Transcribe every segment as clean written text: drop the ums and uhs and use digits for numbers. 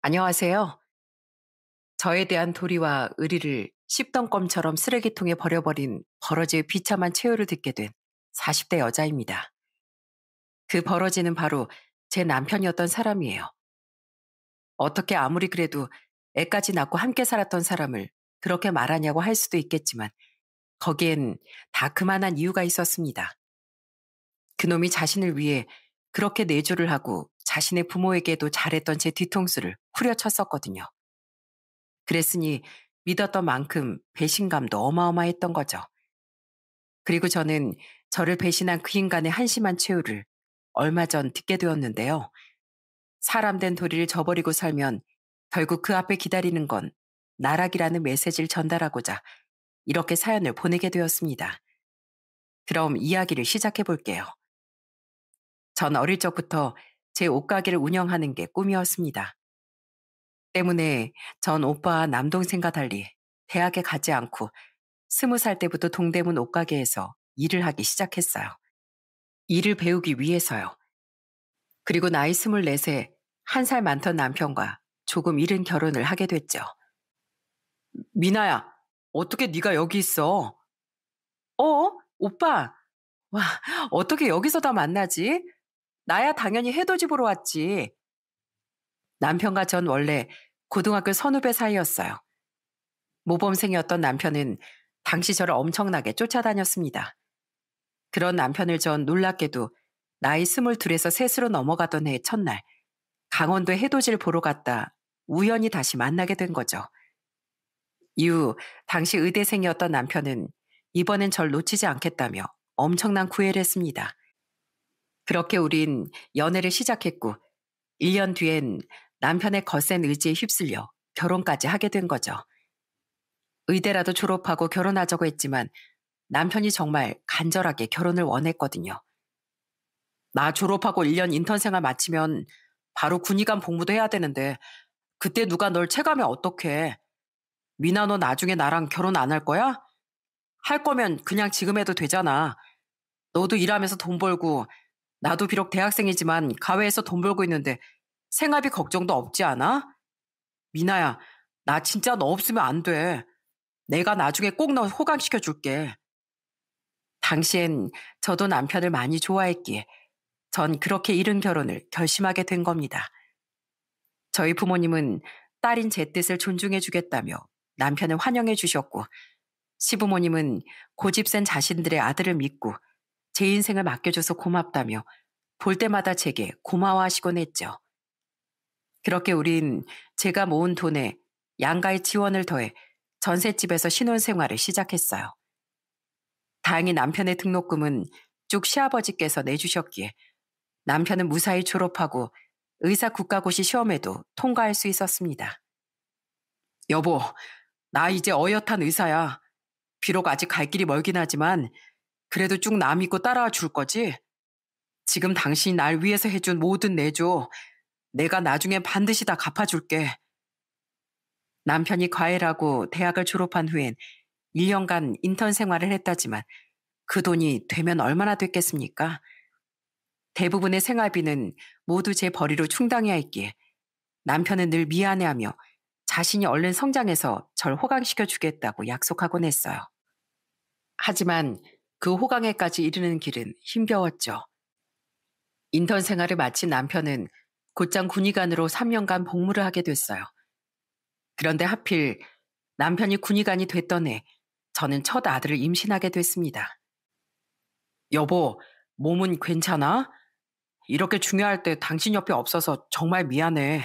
안녕하세요. 저에 대한 도리와 의리를 씹던 껌처럼 쓰레기통에 버려버린 버러지의 비참한 최후를 듣게 된 40대 여자입니다. 그 버러지는 바로 제 남편이었던 사람이에요. 어떻게 아무리 그래도 애까지 낳고 함께 살았던 사람을 그렇게 말하냐고 할 수도 있겠지만 거기엔 다 그만한 이유가 있었습니다. 그놈이 자신을 위해 그렇게 내조를 하고 자신의 부모에게도 잘했던 제 뒤통수를 후려쳤었거든요. 그랬으니 믿었던 만큼 배신감도 어마어마했던 거죠. 그리고 저는 저를 배신한 그 인간의 한심한 최후를 얼마 전 듣게 되었는데요. 사람 된 도리를 저버리고 살면 결국 그 앞에 기다리는 건 나락이라는 메시지를 전달하고자 이렇게 사연을 보내게 되었습니다. 그럼 이야기를 시작해 볼게요. 전 어릴 적부터 제 옷가게를 운영하는 게 꿈이었습니다. 때문에 전 오빠와 남동생과 달리 대학에 가지 않고 20살 때부터 동대문 옷가게에서 일을 하기 시작했어요. 일을 배우기 위해서요. 그리고 나이 24세 1살 많던 남편과 조금 이른 결혼을 하게 됐죠. 미나야, 어떻게 네가 여기 있어? 오빠, 와, 어떻게 여기서 다 만나지? 나야 당연히 해돋이 보러 왔지. 남편과 전 원래 고등학교 선후배 사이였어요. 모범생이었던 남편은 당시 저를 엄청나게 쫓아다녔습니다. 그런 남편을 전 놀랍게도 나이 22에서 셋으로 넘어가던 해 첫날 강원도 해돋이를 보러 갔다 우연히 다시 만나게 된 거죠. 이후 당시 의대생이었던 남편은 이번엔 절 놓치지 않겠다며 엄청난 구애를 했습니다. 그렇게 우린 연애를 시작했고 1년 뒤엔 남편의 거센 의지에 휩쓸려 결혼까지 하게 된 거죠. 의대라도 졸업하고 결혼하자고 했지만 남편이 정말 간절하게 결혼을 원했거든요. 나 졸업하고 1년 인턴 생활 마치면 바로 군의관 복무도 해야 되는데 그때 누가 널 채가면 어떡해. 미나 너 나중에 나랑 결혼 안 할 거야? 할 거면 그냥 지금 해도 되잖아. 너도 일하면서 돈 벌고 나도 비록 대학생이지만 가외에서 돈 벌고 있는데 생활비 걱정도 없지 않아? 미나야, 나 진짜 너 없으면 안 돼. 내가 나중에 꼭 너 호강시켜 줄게. 당시엔 저도 남편을 많이 좋아했기에 전 그렇게 이른 결혼을 결심하게 된 겁니다. 저희 부모님은 딸인 제 뜻을 존중해 주겠다며 남편을 환영해 주셨고 시부모님은 고집센 자신들의 아들을 믿고 제 인생을 맡겨줘서 고맙다며 볼 때마다 제게 고마워하시곤 했죠. 그렇게 우린 제가 모은 돈에 양가의 지원을 더해 전셋집에서 신혼생활을 시작했어요. 다행히 남편의 등록금은 쭉 시아버지께서 내주셨기에 남편은 무사히 졸업하고 의사 국가고시 시험에도 통과할 수 있었습니다. 여보, 나 이제 어엿한 의사야. 비록 아직 갈 길이 멀긴 하지만 그래도 쭉 나 믿고 따라와 줄 거지? 지금 당신이 날 위해서 해준 모든 내조 내가 나중에 반드시 다 갚아줄게. 남편이 과외라고 대학을 졸업한 후엔 1년간 인턴 생활을 했다지만 그 돈이 되면 얼마나 됐겠습니까? 대부분의 생활비는 모두 제 벌이로 충당해야 했기에 남편은 늘 미안해하며 자신이 얼른 성장해서 절 호강시켜 주겠다고 약속하곤 했어요. 하지만 그 호강에까지 이르는 길은 힘겨웠죠. 인턴 생활을 마친 남편은 곧장 군의관으로 3년간 복무를 하게 됐어요. 그런데 하필 남편이 군의관이 됐던 해 저는 첫 아들을 임신하게 됐습니다. 여보, 몸은 괜찮아? 이렇게 중요할 때 당신 옆에 없어서 정말 미안해.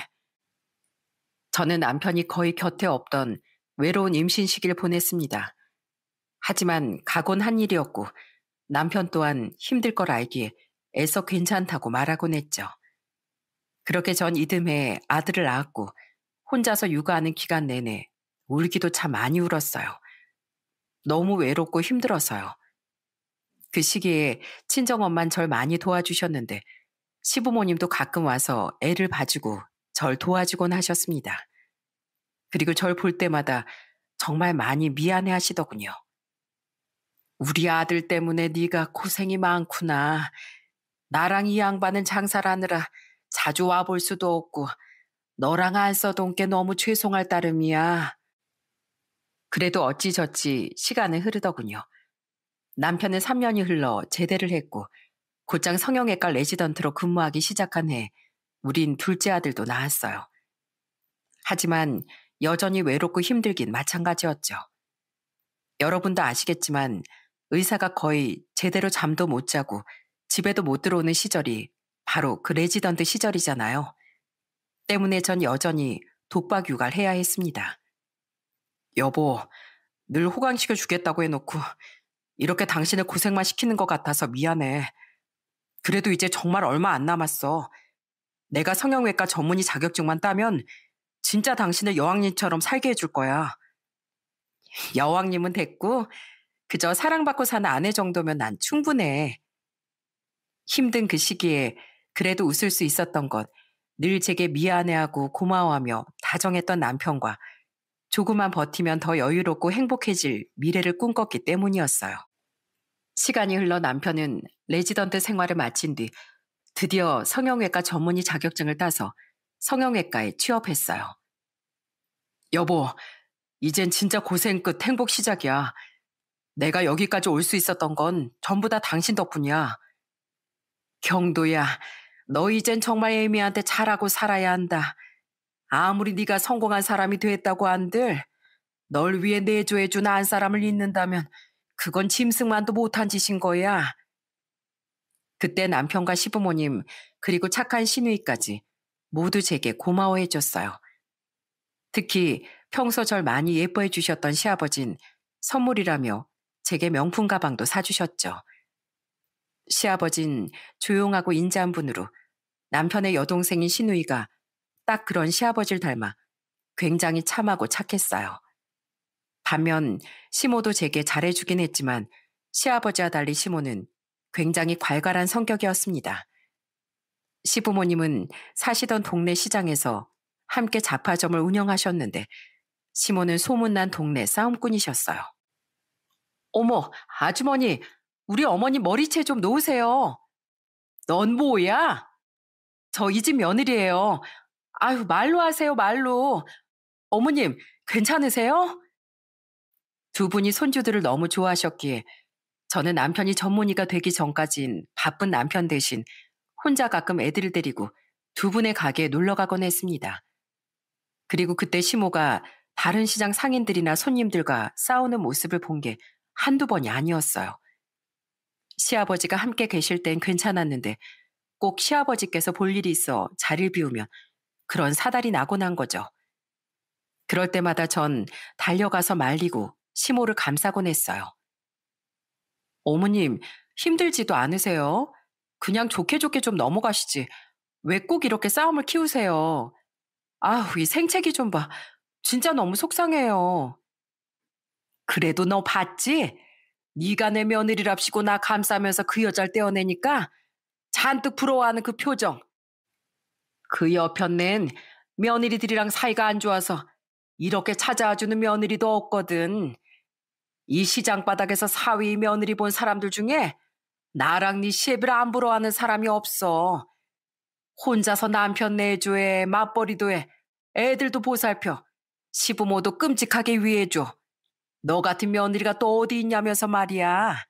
저는 남편이 거의 곁에 없던 외로운 임신 시기를 보냈습니다. 하지만 각오는 한 일이었고 남편 또한 힘들 걸 알기에 애써 괜찮다고 말하곤 했죠. 그렇게 전 이듬해 아들을 낳았고 혼자서 육아하는 기간 내내 울기도 참 많이 울었어요. 너무 외롭고 힘들어서요. 그 시기에 친정엄만 절 많이 도와주셨는데 시부모님도 가끔 와서 애를 봐주고 절 도와주곤 하셨습니다. 그리고 절 볼 때마다 정말 많이 미안해 하시더군요. 우리 아들 때문에 네가 고생이 많구나. 나랑 이 양반은 장사를 하느라 자주 와볼 수도 없고 너랑 안 써돈 게 너무 죄송할 따름이야. 그래도 어찌저찌 시간은 흐르더군요. 남편은 3년이 흘러 제대를 했고 곧장 성형외과 레지던트로 근무하기 시작한 해 우린 둘째 아들도 낳았어요. 하지만 여전히 외롭고 힘들긴 마찬가지였죠. 여러분도 아시겠지만 의사가 거의 제대로 잠도 못 자고 집에도 못 들어오는 시절이 바로 그 레지던트 시절이잖아요. 때문에 전 여전히 독박 육아를 해야 했습니다. 여보, 늘 호강시켜 주겠다고 해놓고 이렇게 당신을 고생만 시키는 것 같아서 미안해. 그래도 이제 정말 얼마 안 남았어. 내가 성형외과 전문의 자격증만 따면 진짜 당신을 여왕님처럼 살게 해줄 거야. 여왕님은 됐고 그저 사랑받고 사는 아내 정도면 난 충분해. 힘든 그 시기에 그래도 웃을 수 있었던 것, 늘 제게 미안해하고 고마워하며 다정했던 남편과 조금만 버티면 더 여유롭고 행복해질 미래를 꿈꿨기 때문이었어요. 시간이 흘러 남편은 레지던트 생활을 마친 뒤 드디어 성형외과 전문의 자격증을 따서 성형외과에 취업했어요. 여보, 이젠 진짜 고생 끝 행복 시작이야. 내가 여기까지 올 수 있었던 건 전부 다 당신 덕분이야. 경도야, 너 이젠 정말 애미한테 잘하고 살아야 한다. 아무리 네가 성공한 사람이 됐다고 한들 널 위해 내조해준 안 사람을 잊는다면 그건 짐승만도 못한 짓인 거야. 그때 남편과 시부모님 그리고 착한 시누이까지 모두 제게 고마워해 줬어요. 특히 평소 절 많이 예뻐해 주셨던 시아버진 선물이라며 제게 명품 가방도 사주셨죠. 시아버진 조용하고 인자한 분으로 남편의 여동생인 시누이가 딱 그런 시아버지를 닮아 굉장히 참하고 착했어요. 반면 시모도 제게 잘해주긴 했지만 시아버지와 달리 시모는 굉장히 괄괄한 성격이었습니다. 시부모님은 사시던 동네 시장에서 함께 잡화점을 운영하셨는데 시모는 소문난 동네 싸움꾼이셨어요. 어머, 아주머니, 우리 어머니 머리채 좀 놓으세요. 넌 뭐야? 저 이 집 며느리예요. 아유, 말로 하세요, 말로. 어머님, 괜찮으세요? 두 분이 손주들을 너무 좋아하셨기에 저는 남편이 전문의가 되기 전까진 바쁜 남편 대신 혼자 가끔 애들을 데리고 두 분의 가게에 놀러 가곤 했습니다. 그리고 그때 시모가 다른 시장 상인들이나 손님들과 싸우는 모습을 본 게 한두 번이 아니었어요. 시아버지가 함께 계실 땐 괜찮았는데 꼭 시아버지께서 볼 일이 있어 자리를 비우면 그런 사달이 나곤 한 거죠. 그럴 때마다 전 달려가서 말리고 시모를 감싸곤 했어요. 어머님, 힘들지도 않으세요? 그냥 좋게 좋게 좀 넘어가시지. 왜 꼭 이렇게 싸움을 키우세요? 아우, 이 생채기 좀 봐. 진짜 너무 속상해요. 그래도 너 봤지? 네가 내 며느리랍시고 나 감싸면서 그 여자를 떼어내니까 잔뜩 부러워하는 그 표정. 그 여편넨 며느리들이랑 사이가 안 좋아서 이렇게 찾아와주는 며느리도 없거든. 이 시장 바닥에서 사위 며느리 본 사람들 중에 나랑 네 시애비를 안 부러워하는 사람이 없어. 혼자서 남편 내조해, 맞벌이도 해, 애들도 보살펴, 시부모도 끔찍하게 위해줘. 너 같은 며느리가 또 어디 있냐면서 말이야.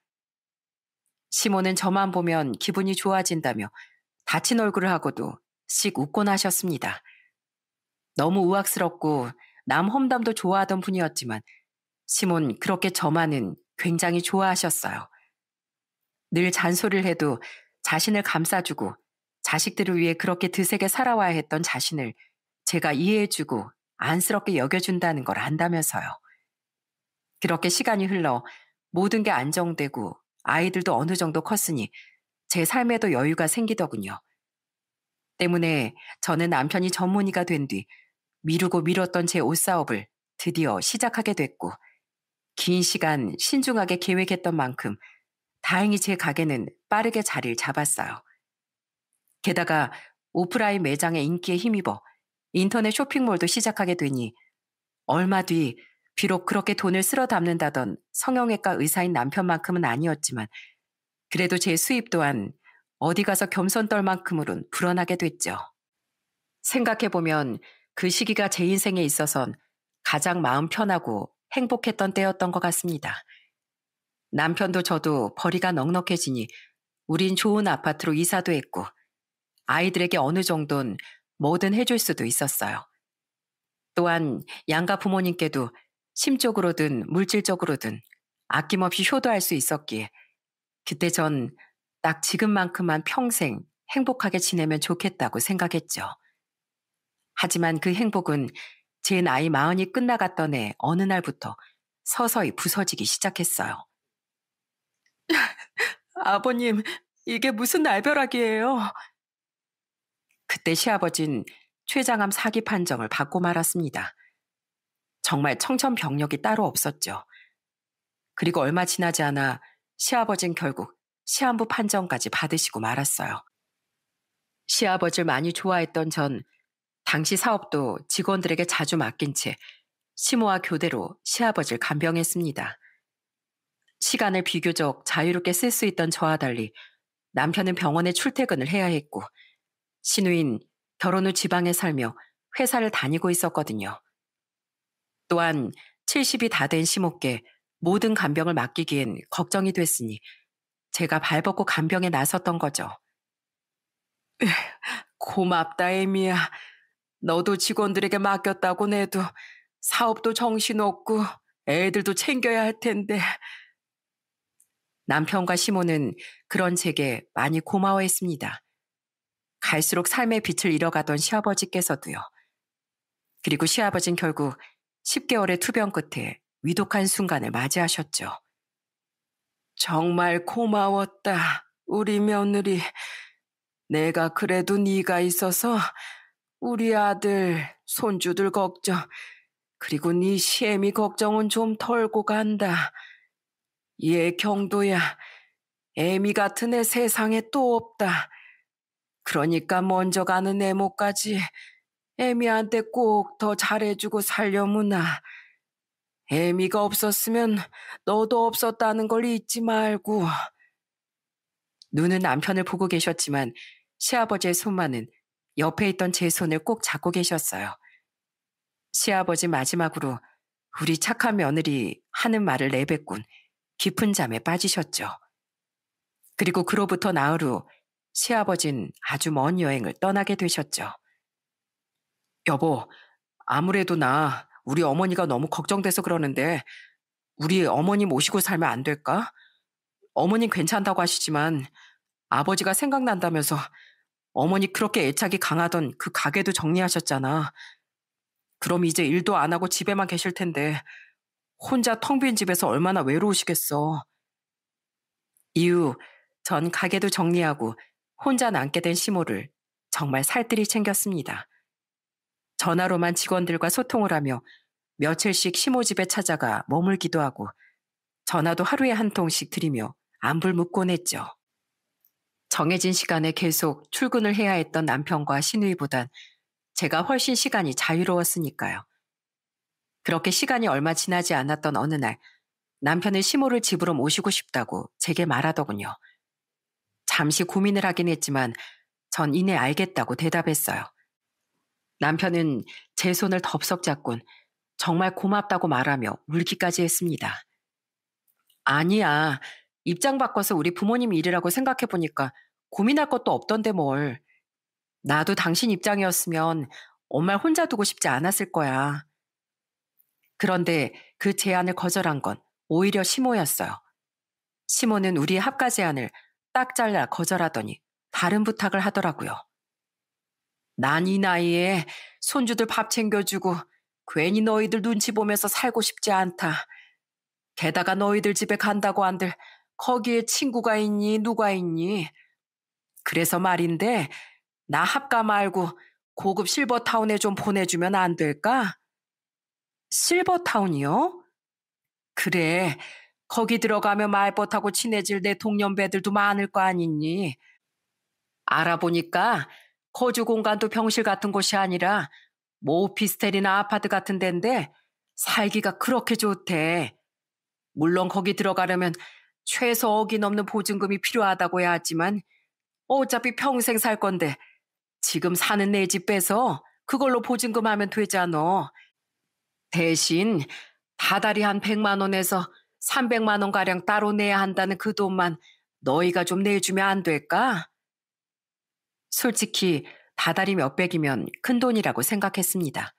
시모는 저만 보면 기분이 좋아진다며 다친 얼굴을 하고도 씩 웃곤 하셨습니다. 너무 우악스럽고 남 험담도 좋아하던 분이었지만 시몬 그렇게 저만은 굉장히 좋아하셨어요. 늘 잔소리를 해도 자신을 감싸주고 자식들을 위해 그렇게 드세게 살아와야 했던 자신을 제가 이해해주고 안쓰럽게 여겨준다는 걸 안다면서요. 그렇게 시간이 흘러 모든 게 안정되고 아이들도 어느 정도 컸으니 제 삶에도 여유가 생기더군요. 때문에 저는 남편이 전문의가 된 뒤 미루고 미뤘던 제 옷사업을 드디어 시작하게 됐고 긴 시간 신중하게 계획했던 만큼 다행히 제 가게는 빠르게 자리를 잡았어요. 게다가 오프라인 매장의 인기에 힘입어 인터넷 쇼핑몰도 시작하게 되니 얼마 뒤 비록 그렇게 돈을 쓸어 담는다던 성형외과 의사인 남편만큼은 아니었지만 그래도 제 수입 또한 어디 가서 겸손 떨 만큼으론 불어나게 됐죠. 생각해보면 그 시기가 제 인생에 있어선 가장 마음 편하고 행복했던 때였던 것 같습니다. 남편도 저도 벌이가 넉넉해지니 우린 좋은 아파트로 이사도 했고 아이들에게 어느 정도는 뭐든 해줄 수도 있었어요. 또한 양가 부모님께도 심적으로든 물질적으로든 아낌없이 효도할 수 있었기에 그때 전 딱 지금만큼만 평생 행복하게 지내면 좋겠다고 생각했죠. 하지만 그 행복은 제 나이 마흔이 끝나갔던 해 어느 날부터 서서히 부서지기 시작했어요. 아버님, 이게 무슨 날벼락이에요? 그때 시아버진 췌장암 사기 판정을 받고 말았습니다. 정말 청천벽력이 따로 없었죠. 그리고 얼마 지나지 않아 시아버진 결국 시한부 판정까지 받으시고 말았어요. 시아버지를 많이 좋아했던 전 당시 사업도 직원들에게 자주 맡긴 채 시모와 교대로 시아버지를 간병했습니다. 시간을 비교적 자유롭게 쓸 수 있던 저와 달리 남편은 병원에 출퇴근을 해야 했고 시누인 결혼 후 지방에 살며 회사를 다니고 있었거든요. 또한 70이 다 된 시모께 모든 간병을 맡기기엔 걱정이 됐으니 제가 발벗고 간병에 나섰던 거죠. 고맙다, 에미야. 너도 직원들에게 맡겼다고 해도 사업도 정신없고 애들도 챙겨야 할 텐데. 남편과 시모는 그런 제게 많이 고마워했습니다. 갈수록 삶의 빛을 잃어가던 시아버지께서도요. 그리고 시아버진 결국 10개월의 투병 끝에 위독한 순간을 맞이하셨죠. 정말 고마웠다, 우리 며느리. 내가 그래도 네가 있어서 우리 아들, 손주들 걱정, 그리고 네 시애미 걱정은 좀 덜고 간다. 얘 경도야, 애미 같은 애 세상에 또 없다. 그러니까 먼저 가는 애모까지 애미한테 꼭 더 잘해주고 살려무나. 애미가 없었으면 너도 없었다는 걸 잊지 말고. 눈은 남편을 보고 계셨지만 시아버지의 손만은 옆에 있던 제 손을 꼭 잡고 계셨어요. 시아버지 마지막으로 우리 착한 며느리 하는 말을 내뱉곤 깊은 잠에 빠지셨죠. 그리고 그로부터 나흘 후 시아버진 아주 먼 여행을 떠나게 되셨죠. 여보, 아무래도 우리 어머니가 너무 걱정돼서 그러는데 우리 어머니 모시고 살면 안 될까? 어머님 괜찮다고 하시지만 아버지가 생각난다면서 어머니 그렇게 애착이 강하던 그 가게도 정리하셨잖아. 그럼 이제 일도 안 하고 집에만 계실 텐데 혼자 텅 빈 집에서 얼마나 외로우시겠어. 이후 전 가게도 정리하고 혼자 남게 된 시모를 정말 살뜰히 챙겼습니다. 전화로만 직원들과 소통을 하며 며칠씩 시모 집에 찾아가 머물기도 하고 전화도 하루에 한 통씩 드리며 안부를 묻곤 했죠. 정해진 시간에 계속 출근을 해야 했던 남편과 시누이보단 제가 훨씬 시간이 자유로웠으니까요. 그렇게 시간이 얼마 지나지 않았던 어느 날 남편은 시모를 집으로 모시고 싶다고 제게 말하더군요. 잠시 고민을 하긴 했지만 전 이내 알겠다고 대답했어요. 남편은 제 손을 덥석 잡곤 정말 고맙다고 말하며 울기까지 했습니다. 아니야. 입장 바꿔서 우리 부모님 일이라고 생각해보니까 고민할 것도 없던데 뭘. 나도 당신 입장이었으면 엄마를 혼자 두고 싶지 않았을 거야. 그런데 그 제안을 거절한 건 오히려 시모였어요. 시모는 우리의 합가 제안을 딱 잘라 거절하더니 다른 부탁을 하더라고요. 난 이 나이에 손주들 밥 챙겨주고 괜히 너희들 눈치 보면서 살고 싶지 않다. 게다가 너희들 집에 간다고 한들 거기에 친구가 있니 누가 있니? 그래서 말인데 나 합가 말고 고급 실버타운에 좀 보내주면 안 될까? 실버타운이요? 그래, 거기 들어가면 말벗하고 친해질 내 동년배들도 많을 거 아니니. 알아보니까 거주 공간도 병실 같은 곳이 아니라 뭐 오피스텔이나 아파트 같은 데인데 살기가 그렇게 좋대. 물론 거기 들어가려면 최소 억이 넘는 보증금이 필요하다고 해야 하지만 어차피 평생 살 건데 지금 사는 내 집 빼서 그걸로 보증금하면 되잖아. 대신 다달이 한 100만 원에서 300만 원가량 따로 내야 한다는 그 돈만 너희가 좀 내주면 안 될까? 솔직히 다달이 몇백이면 큰 돈이라고 생각했습니다.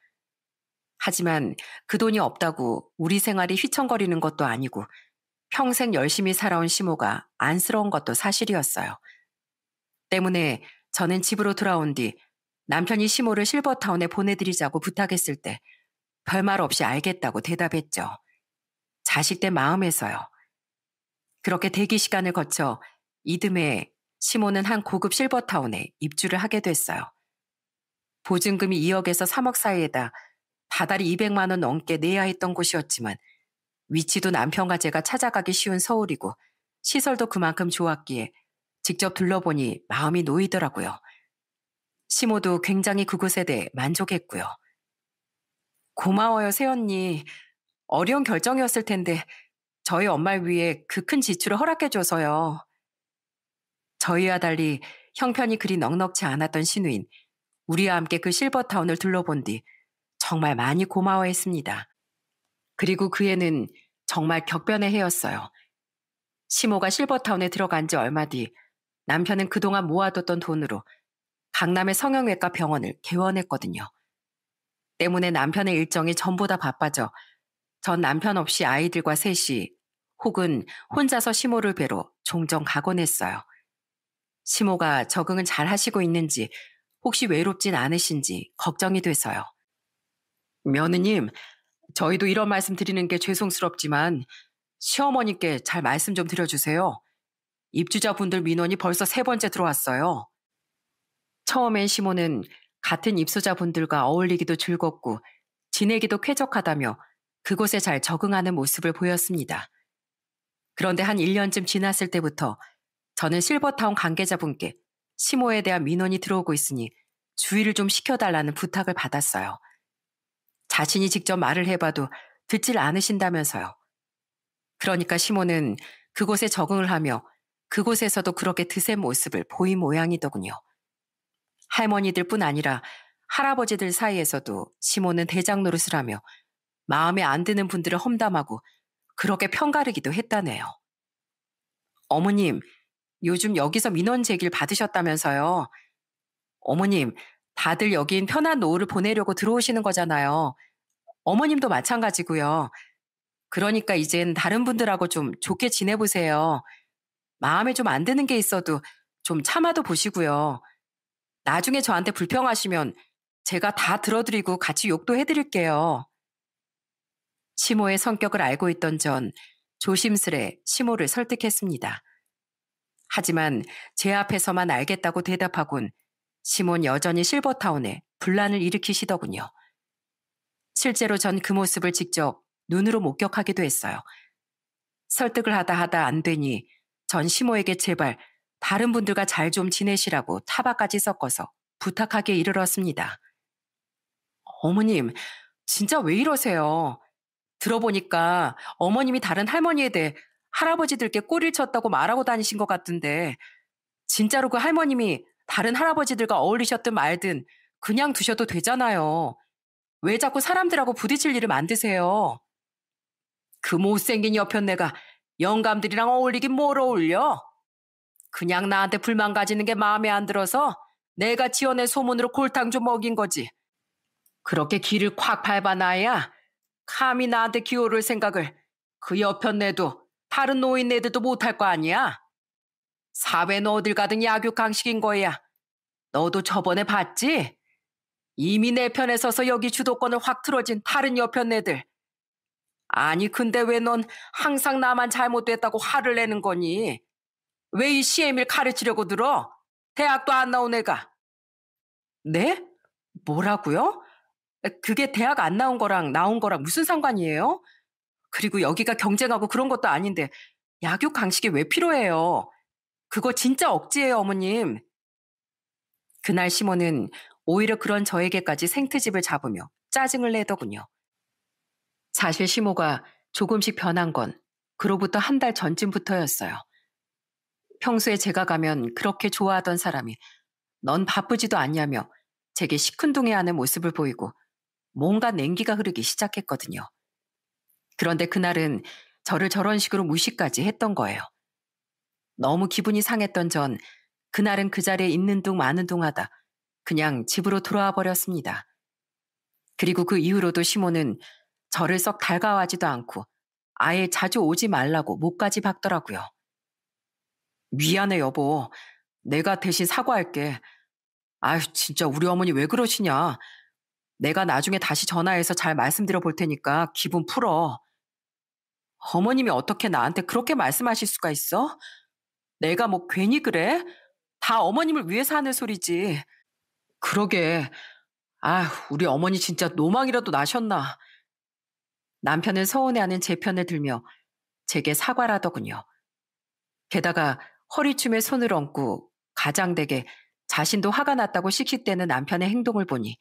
하지만 그 돈이 없다고 우리 생활이 휘청거리는 것도 아니고 평생 열심히 살아온 시모가 안쓰러운 것도 사실이었어요. 때문에 저는 집으로 돌아온 뒤 남편이 시모를 실버타운에 보내드리자고 부탁했을 때 별말 없이 알겠다고 대답했죠. 자식된 마음에서요. 그렇게 대기 시간을 거쳐 이듬해 시모는 한 고급 실버타운에 입주를 하게 됐어요. 보증금이 2억에서 3억 사이에다 다달이 200만 원 넘게 내야 했던 곳이었지만 위치도 남편과 제가 찾아가기 쉬운 서울이고 시설도 그만큼 좋았기에 직접 둘러보니 마음이 놓이더라고요. 시모도 굉장히 그곳에 대해 만족했고요. 고마워요, 새언니. 어려운 결정이었을 텐데 저희 엄마를 위해 그 큰 지출을 허락해줘서요. 저희와 달리 형편이 그리 넉넉지 않았던 신우인 우리와 함께 그 실버타운을 둘러본 뒤 정말 많이 고마워했습니다. 그리고 그 해는 정말 격변의 해였어요. 시모가 실버타운에 들어간 지 얼마 뒤 남편은 그동안 모아뒀던 돈으로 강남의 성형외과 병원을 개원했거든요. 때문에 남편의 일정이 전보다 바빠져 전 남편 없이 아이들과 셋이 혹은 혼자서 시모를 뵈러 종종 가곤 했어요. 시모가 적응은 잘 하시고 있는지 혹시 외롭진 않으신지 걱정이 돼서요. 며느님, 저희도 이런 말씀 드리는 게 죄송스럽지만 시어머니께 잘 말씀 좀 드려주세요. 입주자분들 민원이 벌써 3번째 들어왔어요. 처음엔 시모는 같은 입소자분들과 어울리기도 즐겁고 지내기도 쾌적하다며 그곳에 잘 적응하는 모습을 보였습니다. 그런데 한 1년쯤 지났을 때부터 저는 실버타운 관계자분께 시모에 대한 민원이 들어오고 있으니 주의를 좀 시켜달라는 부탁을 받았어요. 자신이 직접 말을 해봐도 듣질 않으신다면서요. 그러니까 시모는 그곳에 적응을 하며 그곳에서도 그렇게 드센 모습을 보인 모양이더군요. 할머니들뿐 아니라 할아버지들 사이에서도 시모는 대장 노릇을 하며 마음에 안 드는 분들을 험담하고 그렇게 편가르기도 했다네요. 어머님, 요즘 여기서 민원 제기를 받으셨다면서요. 어머님, 다들 여긴 편한 노후를 보내려고 들어오시는 거잖아요. 어머님도 마찬가지고요. 그러니까 이젠 다른 분들하고 좀 좋게 지내보세요. 마음에 좀 안 드는 게 있어도 좀 참아도 보시고요. 나중에 저한테 불평하시면 제가 다 들어드리고 같이 욕도 해드릴게요. 시모의 성격을 알고 있던 전 조심스레 시모를 설득했습니다. 하지만 제 앞에서만 알겠다고 대답하곤 시몬 여전히 실버타운에 분란을 일으키시더군요. 실제로 전 그 모습을 직접 눈으로 목격하기도 했어요. 설득을 하다 안 되니 전 시모에게 제발 다른 분들과 잘 좀 지내시라고 타박까지 섞어서 부탁하기에 이르렀습니다. 어머님, 진짜 왜 이러세요? 들어보니까 어머님이 다른 할머니에 대해 할아버지들께 꼬리를 쳤다고 말하고 다니신 것 같은데 진짜로 그 할머님이 다른 할아버지들과 어울리셨든 말든 그냥 두셔도 되잖아요. 왜 자꾸 사람들하고 부딪힐 일을 만드세요? 그 못생긴 여편네가 영감들이랑 어울리긴 뭘 어울려? 그냥 나한테 불만 가지는 게 마음에 안 들어서 내가 지어낸 소문으로 골탕 좀 먹인 거지. 그렇게 기를 콱 밟아놔야 감히 나한테 기어올 생각을 그 여편네도 다른 노인네들도 못할 거 아니야? 사회는 어딜 가든 약육강식인 거야. 너도 저번에 봤지? 이미 내 편에 서서 여기 주도권을 확 틀어진 다른 여편네들. 아니 근데 왜 넌 항상 나만 잘못됐다고 화를 내는 거니? 왜 이 시애미를 가르치려고 들어? 대학도 안 나온 애가. 네? 뭐라고요? 그게 대학 안 나온 거랑 나온 거랑 무슨 상관이에요? 그리고 여기가 경쟁하고 그런 것도 아닌데 약육 강식이 왜 필요해요? 그거 진짜 억지예요, 어머님. 그날 시모는 오히려 그런 저에게까지 생트집을 잡으며 짜증을 내더군요. 사실 시모가 조금씩 변한 건 그로부터 한 달 전쯤부터였어요. 평소에 제가 가면 그렇게 좋아하던 사람이 넌 바쁘지도 않냐며 제게 시큰둥해하는 모습을 보이고 뭔가 냉기가 흐르기 시작했거든요. 그런데 그날은 저를 저런 식으로 무시까지 했던 거예요. 너무 기분이 상했던 전 그날은 그 자리에 있는 둥 마는 둥 하다 그냥 집으로 돌아와 버렸습니다. 그리고 그 이후로도 시모는 저를 썩 달가워하지도 않고 아예 자주 오지 말라고 목까지 박더라고요. 미안해 여보. 내가 대신 사과할게. 아휴 진짜 우리 어머니 왜 그러시냐. 내가 나중에 다시 전화해서 잘 말씀드려 볼 테니까 기분 풀어. 어머님이 어떻게 나한테 그렇게 말씀하실 수가 있어? 내가 뭐 괜히 그래? 다 어머님을 위해서 하는 소리지. 그러게. 아휴 우리 어머니 진짜 노망이라도 나셨나. 남편은 서운해하는 제 편을 들며 제게 사과라더군요. 게다가 허리춤에 손을 얹고 가장되게 자신도 화가 났다고 씩씩대는 남편의 행동을 보니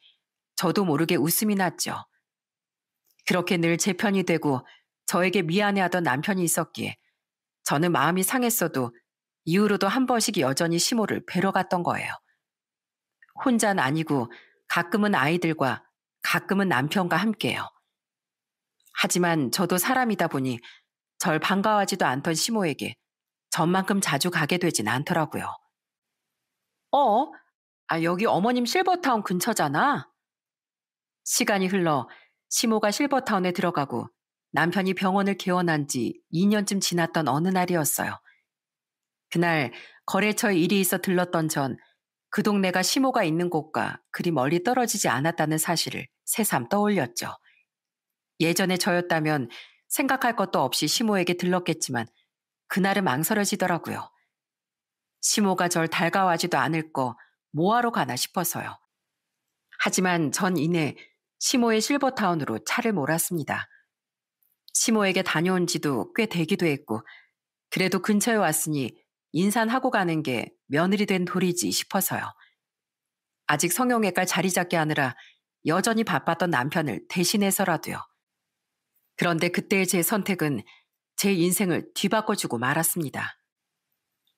저도 모르게 웃음이 났죠. 그렇게 늘 제 편이 되고 저에게 미안해하던 남편이 있었기에 저는 마음이 상했어도 이후로도 한 번씩 여전히 시모를 뵈러 갔던 거예요. 혼자는 아니고 가끔은 아이들과 가끔은 남편과 함께요. 하지만 저도 사람이다 보니 절 반가워하지도 않던 시모에게 전만큼 자주 가게 되진 않더라고요. 어? 여기 어머님 실버타운 근처잖아? 시간이 흘러 시모가 실버타운에 들어가고 남편이 병원을 개원한 지 2년쯤 지났던 어느 날이었어요. 그날 거래처에 일이 있어 들렀던 전 그 동네가 시모가 있는 곳과 그리 멀리 떨어지지 않았다는 사실을 새삼 떠올렸죠. 예전에 저였다면 생각할 것도 없이 시모에게 들렀겠지만 그날은 망설여지더라고요. 시모가 절 달가워하지도 않을 거 뭐하러 가나 싶어서요. 하지만 전 이내 시모의 실버타운으로 차를 몰았습니다. 시모에게 다녀온 지도 꽤 되기도 했고 그래도 근처에 왔으니 인사하고 가는 게 며느리 된 도리지 싶어서요. 아직 성형외과 자리 잡게 하느라 여전히 바빴던 남편을 대신해서라도요. 그런데 그때의 제 선택은 제 인생을 뒤바꿔주고 말았습니다.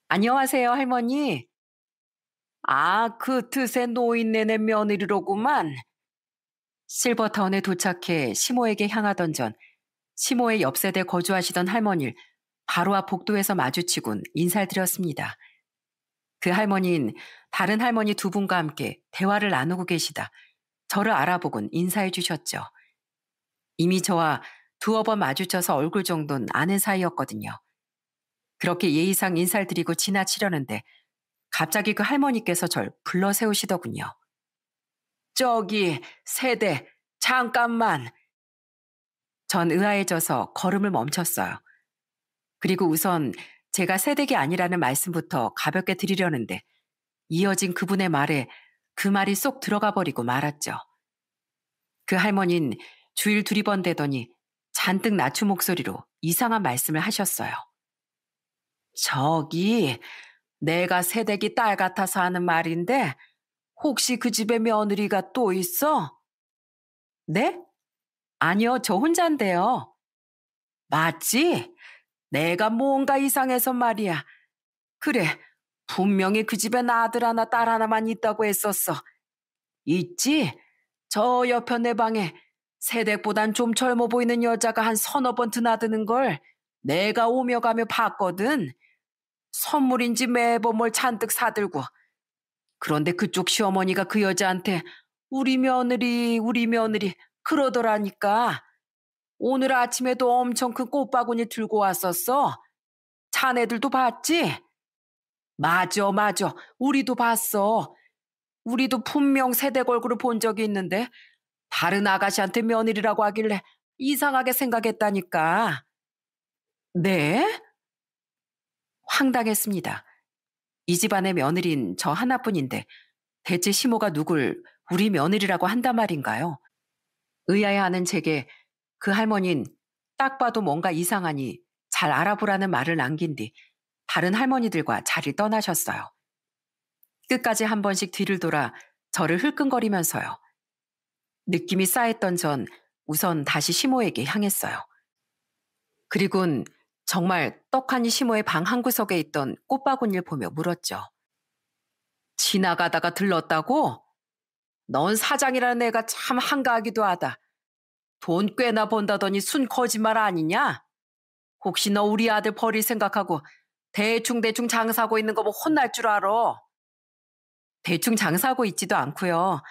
안녕하세요, 할머니. 그 드세 노인네네 며느리로구만. 실버타운에 도착해 시모에게 향하던 전 시모의 옆 세대 거주하시던 할머니를 바로 앞 복도에서 마주치곤 인사를 드렸습니다. 그 할머니는 다른 할머니 두 분과 함께 대화를 나누고 계시다 저를 알아보곤 인사해 주셨죠. 이미 저와 두어 번 마주쳐서 얼굴 정도는 아는 사이였거든요. 그렇게 예의상 인사를 드리고 지나치려는데 갑자기 그 할머니께서 절 불러 세우시더군요. 저기 세대 잠깐만. 전 의아해져서 걸음을 멈췄어요. 그리고 우선 제가 세댁이 아니라는 말씀부터 가볍게 드리려는데 이어진 그분의 말에 그 말이 쏙 들어가 버리고 말았죠. 그 할머니는 주일 두리번대더니 잔뜩 낮춘 목소리로 이상한 말씀을 하셨어요. 저기 내가 세댁이 딸 같아서 하는 말인데 혹시 그 집에 며느리가 또 있어? 네? 아니요, 저 혼자인데요. 맞지? 내가 뭔가 이상해서 말이야. 그래, 분명히 그 집엔 아들 하나 딸 하나만 있다고 했었어. 있지? 저 옆에 방에 세댁보단 좀 젊어 보이는 여자가 한 서너 번 드나드는 걸 내가 오며 가며 봤거든. 선물인지 매번 뭘 잔뜩 사들고. 그런데 그쪽 시어머니가 그 여자한테 우리 며느리 그러더라니까. 오늘 아침에도 엄청 큰 꽃바구니 들고 왔었어. 자네들도 봤지? 맞아, 맞아. 우리도 봤어. 우리도 분명 세댁 얼굴을 본 적이 있는데 다른 아가씨한테 며느리라고 하길래 이상하게 생각했다니까. 네? 황당했습니다. 이 집안의 며느리인 저 하나뿐인데 대체 시모가 누굴 우리 며느리라고 한단 말인가요? 의아해하는 제게 그 할머니는 딱 봐도 뭔가 이상하니 잘 알아보라는 말을 남긴 뒤 다른 할머니들과 자리를 떠나셨어요. 끝까지 한 번씩 뒤를 돌아 저를 흘끔거리면서요. 느낌이 쌓였던 전 우선 다시 시모에게 향했어요. 그리곤 정말 떡하니 시모의 방 한구석에 있던 꽃바구니를 보며 물었죠. 지나가다가 들렀다고? 넌 사장이라는 애가 참 한가하기도 하다. 돈 꽤나 번다더니 순 거짓말 아니냐? 혹시 너 우리 아들 버릴 생각하고 대충대충 장사하고 있는 거 뭐 혼날 줄 알아? 대충 장사하고 있지도 않고요.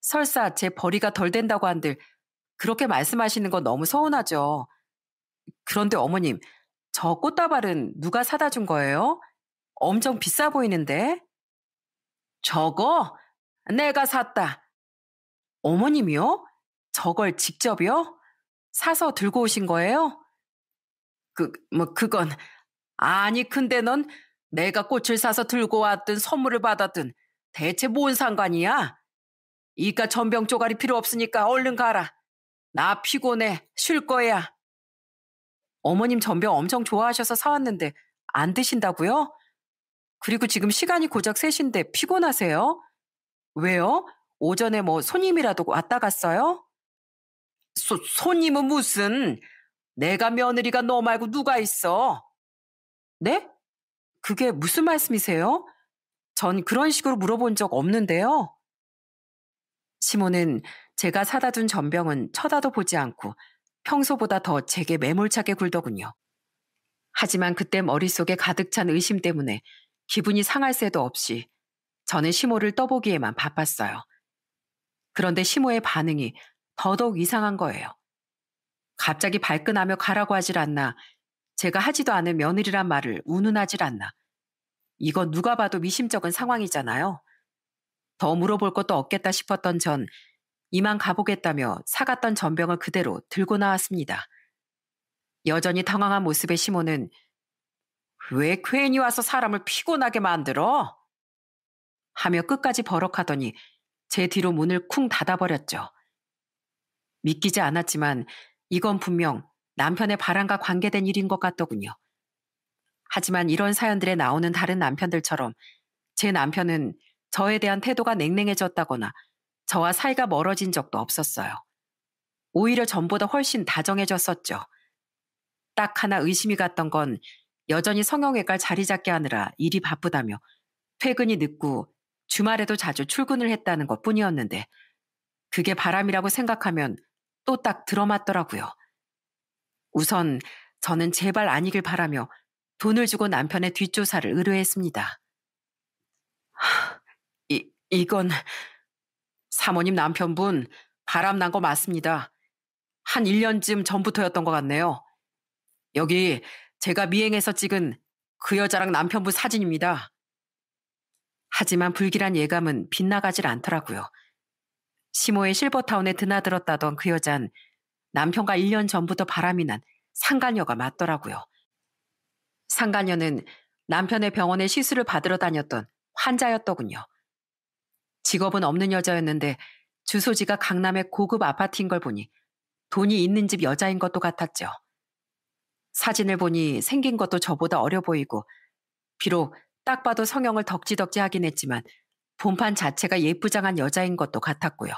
설사 제 벌이가 덜 된다고 한들 그렇게 말씀하시는 건 너무 서운하죠. 그런데 어머님, 저 꽃다발은 누가 사다 준 거예요? 엄청 비싸 보이는데? 저거? 내가 샀다. 어머님이요? 저걸 직접이요? 사서 들고 오신 거예요? 그건, 아니, 근데 넌 내가 꽃을 사서 들고 왔든 선물을 받았든 대체 뭔 상관이야? 이깟 전병 쪼가리 필요 없으니까 얼른 가라. 나 피곤해. 쉴 거야. 어머님 전병 엄청 좋아하셔서 사왔는데 안 드신다고요? 그리고 지금 시간이 고작 3시인데 피곤하세요? 왜요? 오전에 뭐 손님이라도 왔다 갔어요? 손님은 무슨? 내가 며느리가 너 말고 누가 있어? 네? 그게 무슨 말씀이세요? 전 그런 식으로 물어본 적 없는데요. 시모는 제가 사다 둔 전병은 쳐다도 보지 않고 평소보다 더 제게 매몰차게 굴더군요. 하지만 그때 머릿속에 가득 찬 의심 때문에 기분이 상할 새도 없이 저는 시모를 떠보기에만 바빴어요. 그런데 시모의 반응이 더더욱 이상한 거예요. 갑자기 발끈하며 가라고 하질 않나, 제가 하지도 않은 며느리란 말을 운운하질 않나. 이건 누가 봐도 미심쩍은 상황이잖아요. 더 물어볼 것도 없겠다 싶었던 전 이만 가보겠다며 사갔던 전병을 그대로 들고 나왔습니다. 여전히 당황한 모습의 시모는 왜 괜히 와서 사람을 피곤하게 만들어? 하며 끝까지 버럭하더니 제 뒤로 문을 쿵 닫아버렸죠. 믿기지 않았지만 이건 분명 남편의 바람과 관계된 일인 것 같더군요. 하지만 이런 사연들에 나오는 다른 남편들처럼 제 남편은 저에 대한 태도가 냉랭해졌다거나 저와 사이가 멀어진 적도 없었어요. 오히려 전보다 훨씬 다정해졌었죠. 딱 하나 의심이 갔던 건 여전히 성형외과를 자리 잡게 하느라 일이 바쁘다며 퇴근이 늦고 주말에도 자주 출근을 했다는 것뿐이었는데 그게 바람이라고 생각하면 또 딱 들어맞더라고요. 우선 저는 제발 아니길 바라며 돈을 주고 남편의 뒷조사를 의뢰했습니다. 이건 사모님 남편분 바람난 거 맞습니다. 한 1년쯤 전부터였던 것 같네요. 여기 제가 미행해서 찍은 그 여자랑 남편분 사진입니다. 하지만 불길한 예감은 빗나가질 않더라고요. 시모의 실버타운에 드나들었다던 그 여잔 남편과 1년 전부터 바람이 난 상간녀가 맞더라고요. 상간녀는 남편의 병원에 시술을 받으러 다녔던 환자였더군요. 직업은 없는 여자였는데 주소지가 강남의 고급 아파트인 걸 보니 돈이 있는 집 여자인 것도 같았죠. 사진을 보니 생긴 것도 저보다 어려 보이고 비록 딱 봐도 성형을 덕지덕지 하긴 했지만 본판 자체가 예쁘장한 여자인 것도 같았고요.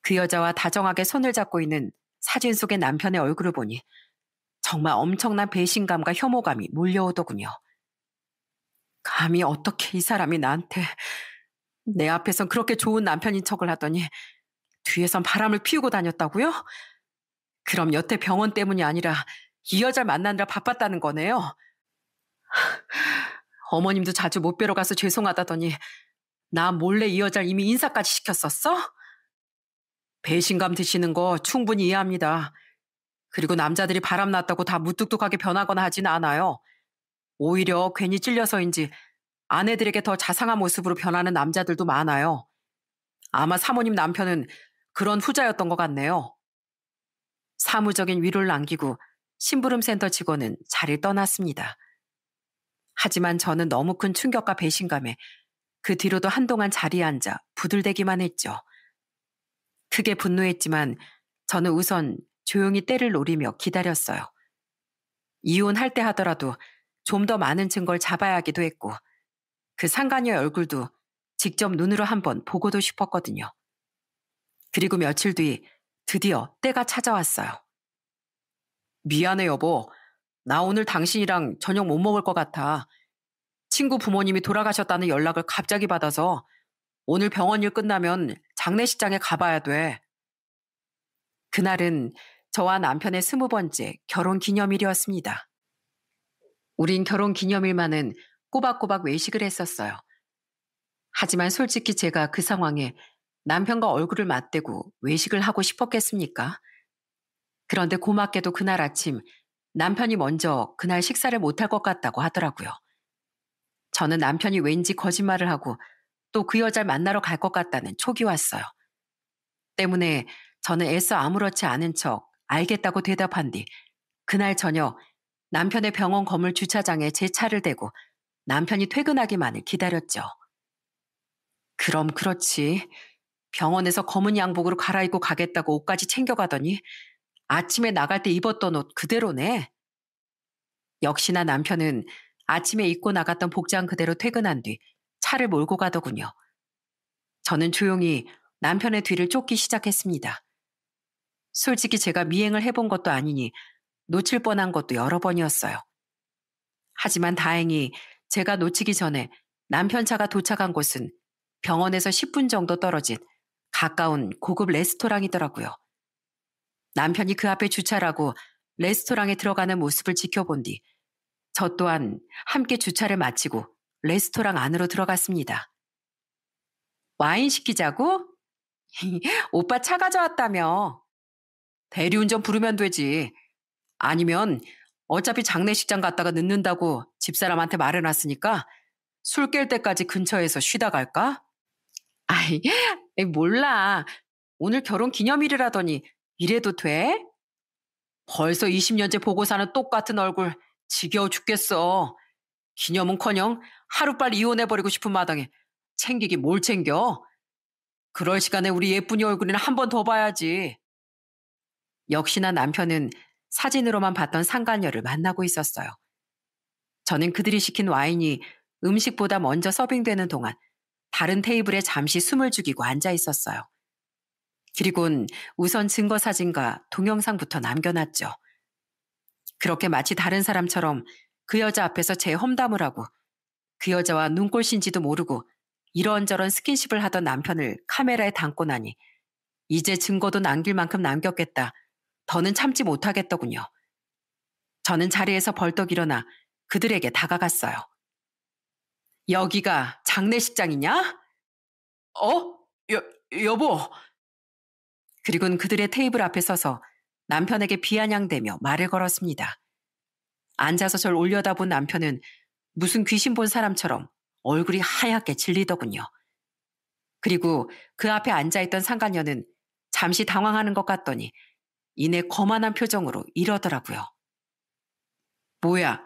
그 여자와 다정하게 손을 잡고 있는 사진 속의 남편의 얼굴을 보니 정말 엄청난 배신감과 혐오감이 몰려오더군요. 감히 어떻게 이 사람이 나한테 내 앞에선 그렇게 좋은 남편인 척을 하더니 뒤에선 바람을 피우고 다녔다고요? 그럼 여태 병원 때문이 아니라 이 여자를 만나느라 바빴다는 거네요. 어머님도 자주 못 뵈러 가서 죄송하다더니 나 몰래 이 여자를 이미 인사까지 시켰었어? 배신감 드시는 거 충분히 이해합니다. 그리고 남자들이 바람났다고 다 무뚝뚝하게 변하거나 하진 않아요. 오히려 괜히 찔려서인지 아내들에게 더 자상한 모습으로 변하는 남자들도 많아요. 아마 사모님 남편은 그런 후자였던 것 같네요. 사무적인 위로를 남기고 심부름센터 직원은 자리를 떠났습니다. 하지만 저는 너무 큰 충격과 배신감에 그 뒤로도 한동안 자리에 앉아 부들대기만 했죠. 크게 분노했지만 저는 우선 조용히 때를 노리며 기다렸어요. 이혼할 때 하더라도 좀 더 많은 증거를 잡아야 하기도 했고 그 상간녀의 얼굴도 직접 눈으로 한번 보고도 싶었거든요. 그리고 며칠 뒤 드디어 때가 찾아왔어요. 미안해 여보. 나 오늘 당신이랑 저녁 못 먹을 것 같아. 친구 부모님이 돌아가셨다는 연락을 갑자기 받아서 오늘 병원 일 끝나면 장례식장에 가봐야 돼. 그날은 저와 남편의 20번째 결혼 기념일이었습니다. 우린 결혼 기념일만은 꼬박꼬박 외식을 했었어요. 하지만 솔직히 제가 그 상황에 남편과 얼굴을 맞대고 외식을 하고 싶었겠습니까? 그런데 고맙게도 그날 아침 남편이 먼저 그날 식사를 못할 것 같다고 하더라고요. 저는 남편이 왠지 거짓말을 하고 또 그 여자를 만나러 갈 것 같다는 촉이 왔어요. 때문에 저는 애써 아무렇지 않은 척 알겠다고 대답한 뒤 그날 저녁 남편의 병원 건물 주차장에 제 차를 대고 남편이 퇴근하기만을 기다렸죠. 그럼 그렇지. 병원에서 검은 양복으로 갈아입고 가겠다고 옷까지 챙겨가더니 아침에 나갈 때 입었던 옷 그대로네. 역시나 남편은 아침에 입고 나갔던 복장 그대로 퇴근한 뒤 차를 몰고 가더군요. 저는 조용히 남편의 뒤를 쫓기 시작했습니다. 솔직히 제가 미행을 해본 것도 아니니 놓칠 뻔한 것도 여러 번이었어요. 하지만 다행히 제가 놓치기 전에 남편 차가 도착한 곳은 병원에서 10분 정도 떨어진 가까운 고급 레스토랑이더라고요. 남편이 그 앞에 주차를 하고 레스토랑에 들어가는 모습을 지켜본 뒤 저 또한 함께 주차를 마치고 레스토랑 안으로 들어갔습니다. 와인 시키자고? 오빠 차 가져왔다며. 대리운전 부르면 되지. 아니면 어차피 장례식장 갔다가 늦는다고 집사람한테 말해놨으니까 술 깰 때까지 근처에서 쉬다 갈까? 아이, 몰라. 오늘 결혼 기념일이라더니 이래도 돼? 벌써 20년째 보고 사는 똑같은 얼굴 지겨워 죽겠어. 기념은커녕 하루빨리 이혼해버리고 싶은 마당에 챙기기 뭘 챙겨? 그럴 시간에 우리 예쁜이 얼굴이나 한 번 더 봐야지. 역시나 남편은 사진으로만 봤던 상간녀를 만나고 있었어요. 저는 그들이 시킨 와인이 음식보다 먼저 서빙되는 동안 다른 테이블에 잠시 숨을 죽이고 앉아 있었어요. 그리곤 우선 증거사진과 동영상부터 남겨놨죠. 그렇게 마치 다른 사람처럼 그 여자 앞에서 제 험담을 하고 그 여자와 눈꼴신지도 모르고 이런저런 스킨십을 하던 남편을 카메라에 담고 나니 이제 증거도 남길 만큼 남겼겠다. 더는 참지 못하겠더군요. 저는 자리에서 벌떡 일어나 그들에게 다가갔어요. 여기가 장례식장이냐? 어? 여보. 그리고는 그들의 테이블 앞에 서서 남편에게 비아냥대며 말을 걸었습니다. 앉아서 절 올려다본 남편은 무슨 귀신 본 사람처럼 얼굴이 하얗게 질리더군요. 그리고 그 앞에 앉아있던 상간녀는 잠시 당황하는 것 같더니 이내 거만한 표정으로 이러더라고요. 뭐야,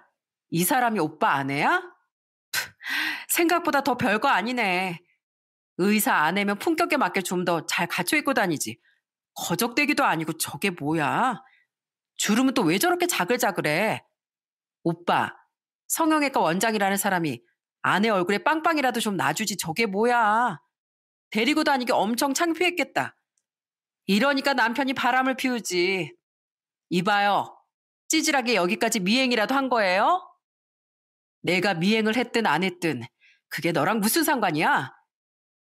이 사람이 오빠 아내야? 생각보다 더 별거 아니네. 의사 아내면 품격에 맞게 좀 더 잘 갖춰 입고 다니지. 거적대기도 아니고 저게 뭐야? 주름은 또 왜 저렇게 자글자글해? 오빠, 성형외과 원장이라는 사람이 아내 얼굴에 빵빵이라도 좀 놔주지 저게 뭐야? 데리고 다니기 엄청 창피했겠다. 이러니까 남편이 바람을 피우지. 이봐요. 찌질하게 여기까지 미행이라도 한 거예요? 내가 미행을 했든 안 했든 그게 너랑 무슨 상관이야?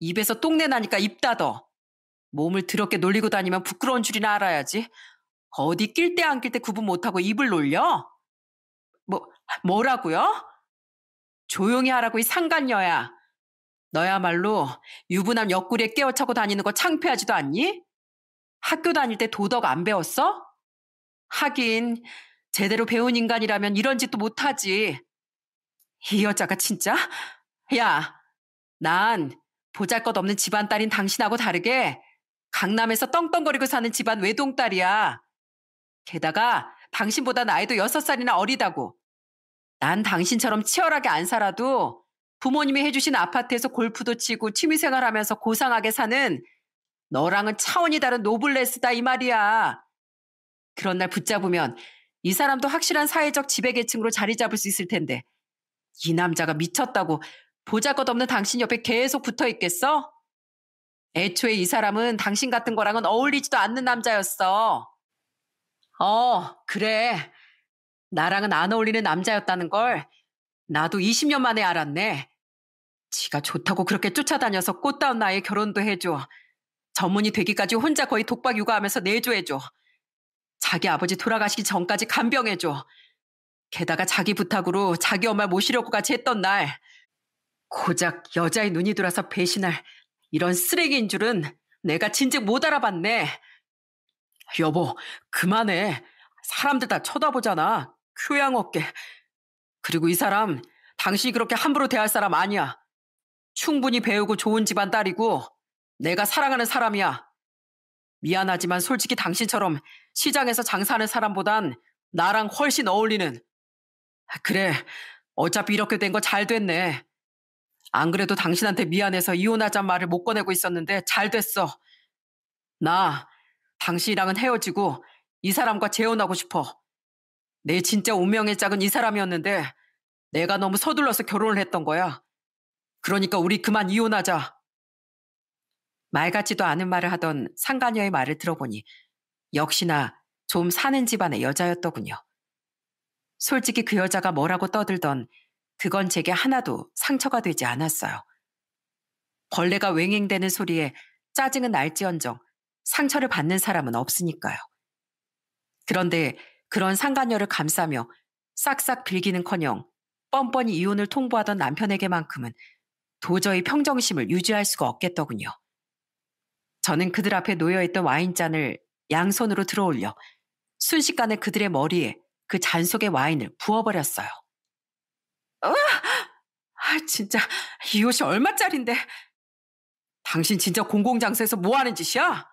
입에서 똥내 나니까 입 닫어. 몸을 더럽게 놀리고 다니면 부끄러운 줄이나 알아야지. 어디 낄 때 안 낄 때 구분 못하고 입을 놀려? 뭐라고요? 조용히 하라고 이 상간녀야. 너야말로 유부남 옆구리에 깨어차고 다니는 거 창피하지도 않니? 학교 다닐 때 도덕 안 배웠어? 하긴 제대로 배운 인간이라면 이런 짓도 못하지. 이 여자가 진짜? 야, 난 보잘것없는 집안 딸인 당신하고 다르게 강남에서 떵떵거리고 사는 집안 외동딸이야. 게다가 당신보다 나이도 6살이나 어리다고. 난 당신처럼 치열하게 안 살아도 부모님이 해주신 아파트에서 골프도 치고 취미생활하면서 고상하게 사는 너랑은 차원이 다른 노블레스다 이 말이야. 그런 날 붙잡으면 이 사람도 확실한 사회적 지배계층으로 자리 잡을 수 있을 텐데 이 남자가 미쳤다고 보잘것없는 당신 옆에 계속 붙어 있겠어? 애초에 이 사람은 당신 같은 거랑은 어울리지도 않는 남자였어. 그래. 나랑은 안 어울리는 남자였다는 걸 나도 20년 만에 알았네. 지가 좋다고 그렇게 쫓아다녀서 꽃다운 나이에 결혼도 해줘. 전문의 되기까지 혼자 거의 독박 육아하면서 내조해줘. 자기 아버지 돌아가시기 전까지 간병해줘. 게다가 자기 부탁으로 자기 엄마 모시려고까지 했던 날 고작 여자의 눈이 돌아서 배신할 이런 쓰레기인 줄은 내가 진즉 못 알아봤네. 여보, 그만해. 사람들 다 쳐다보잖아. 교양 없게. 그리고 이 사람 당신이 그렇게 함부로 대할 사람 아니야. 충분히 배우고 좋은 집안 딸이고 내가 사랑하는 사람이야. 미안하지만 솔직히 당신처럼 시장에서 장사하는 사람보단 나랑 훨씬 어울리는. 그래, 어차피 이렇게 된 거 잘 됐네. 안 그래도 당신한테 미안해서 이혼하자는 말을 못 꺼내고 있었는데 잘 됐어. 나 당신이랑은 헤어지고 이 사람과 재혼하고 싶어. 내 진짜 운명의 짝은 이 사람이었는데 내가 너무 서둘러서 결혼을 했던 거야. 그러니까 우리 그만 이혼하자. 말 같지도 않은 말을 하던 상가녀의 말을 들어보니 역시나 좀 사는 집안의 여자였더군요. 솔직히 그 여자가 뭐라고 떠들던 그건 제게 하나도 상처가 되지 않았어요. 벌레가 웽웽대는 소리에 짜증은 날지언정 상처를 받는 사람은 없으니까요. 그런데 그런 상간녀를 감싸며 싹싹 빌기는커녕 뻔뻔히 이혼을 통보하던 남편에게만큼은 도저히 평정심을 유지할 수가 없겠더군요. 저는 그들 앞에 놓여있던 와인잔을 양손으로 들어올려 순식간에 그들의 머리에 그 잔 속의 와인을 부어버렸어요. 진짜 이 옷이 얼마짜린데. 당신 진짜 공공장소에서 뭐 하는 짓이야?